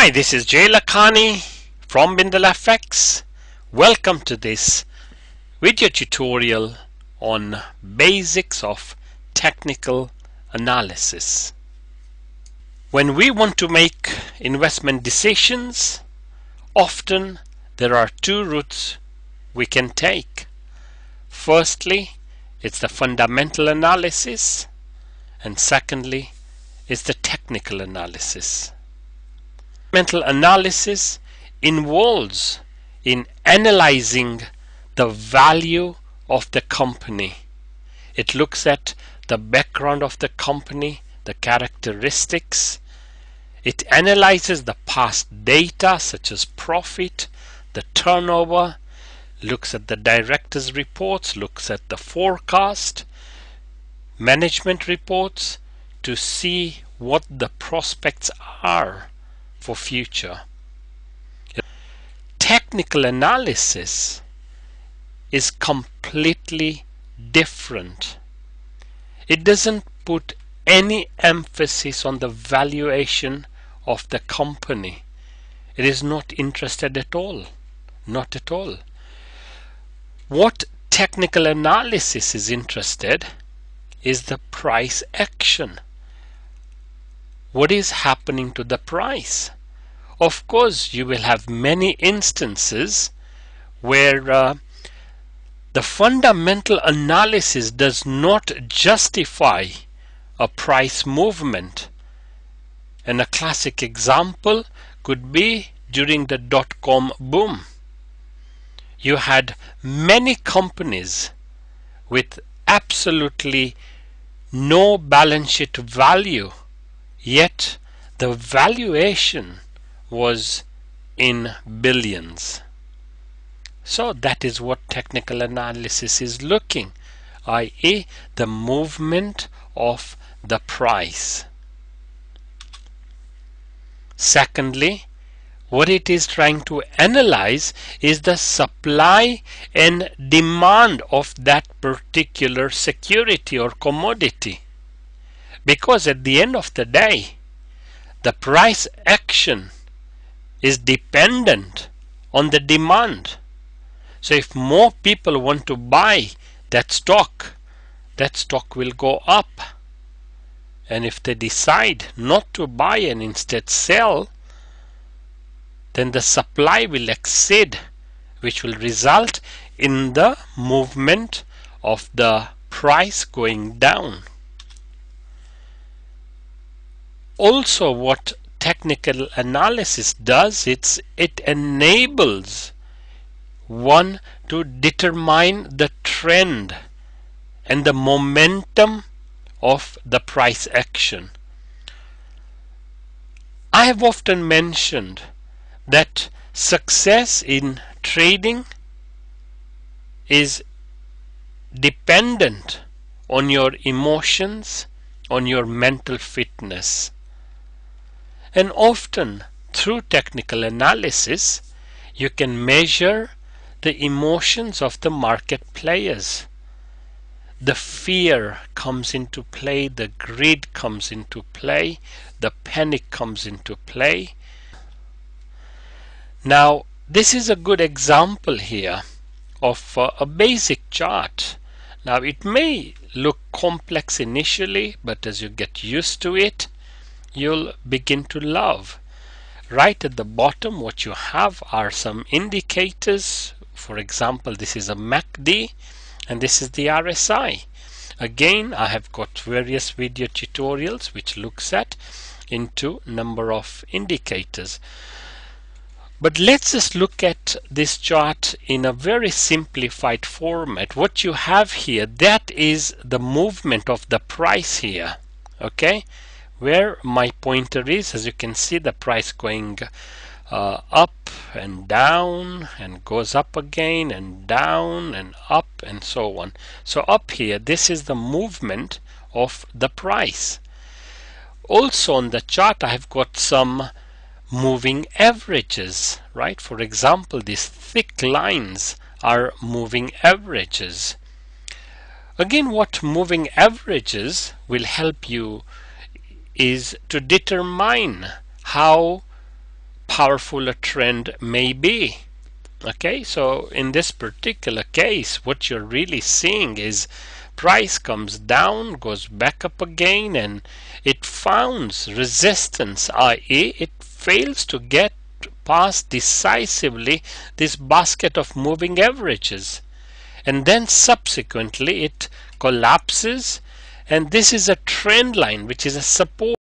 Hi, this is Jay Lakhani from BINRFX. Welcome to this video tutorial on basics of technical analysis. When we want to make investment decisions, often there are two routes we can take. Firstly, it's the fundamental analysis, and secondly, it's the technical analysis. Fundamental analysis involves in analyzing the value of the company. It looks at the background of the company, the characteristics. It analyzes the past data such as profit, the turnover, looks at the directors' reports, looks at the forecast, management reports to see what the prospects are for future. Technical analysis is completely different. It doesn't put any emphasis on the valuation of the company. It is not interested at all. Not at all. What technical analysis is interested is the price action. What is happening to the price? Of course, you will have many instances where the fundamental analysis does not justify a price movement. And a classic example could be during the dot-com boom. You had many companies with absolutely no balance sheet value, yet the valuation was in billions. So that is what technical analysis is looking, i.e. the movement of the price. Secondly, what it is trying to analyze is the supply and demand of that particular security or commodity. Because at the end of the day, the price action is dependent on the demand. So if more people want to buy that stock will go up. And if they decide not to buy and instead sell, then the supply will exceed, which will result in the movement of the price going down. Also, what technical analysis does, it enables one to determine the trend and the momentum of the price action. I have often mentioned that success in trading is dependent on your emotions, on your mental fitness. And often through technical analysis you can measure the emotions of the market players. The fear comes into play, the greed comes into play, the panic comes into play. Now this is a good example here of a basic chart. Now it may look complex initially, but as you get used to it, you'll begin to love. Right at the bottom what you have are some indicators. For example, this is a MACD and this is the RSI. Again, I have got various video tutorials which looks at into number of indicators. But let's just look at this chart in a very simplified format. What you have here, that is the movement of the price here. Okay, where my pointer is, as you can see, the price going up and down and goes up again and down and up and so on. So up here, this is the movement of the price. Also on the chart I have got some moving averages, right? For example, these thick lines are moving averages. Again, what moving averages will help you is to determine how powerful a trend may be. Okay, so in this particular case, what you're really seeing is price comes down, goes back up again, and it founds resistance, i.e. it fails to get past decisively this basket of moving averages, and then subsequently it collapses, and this is a trend line which is a support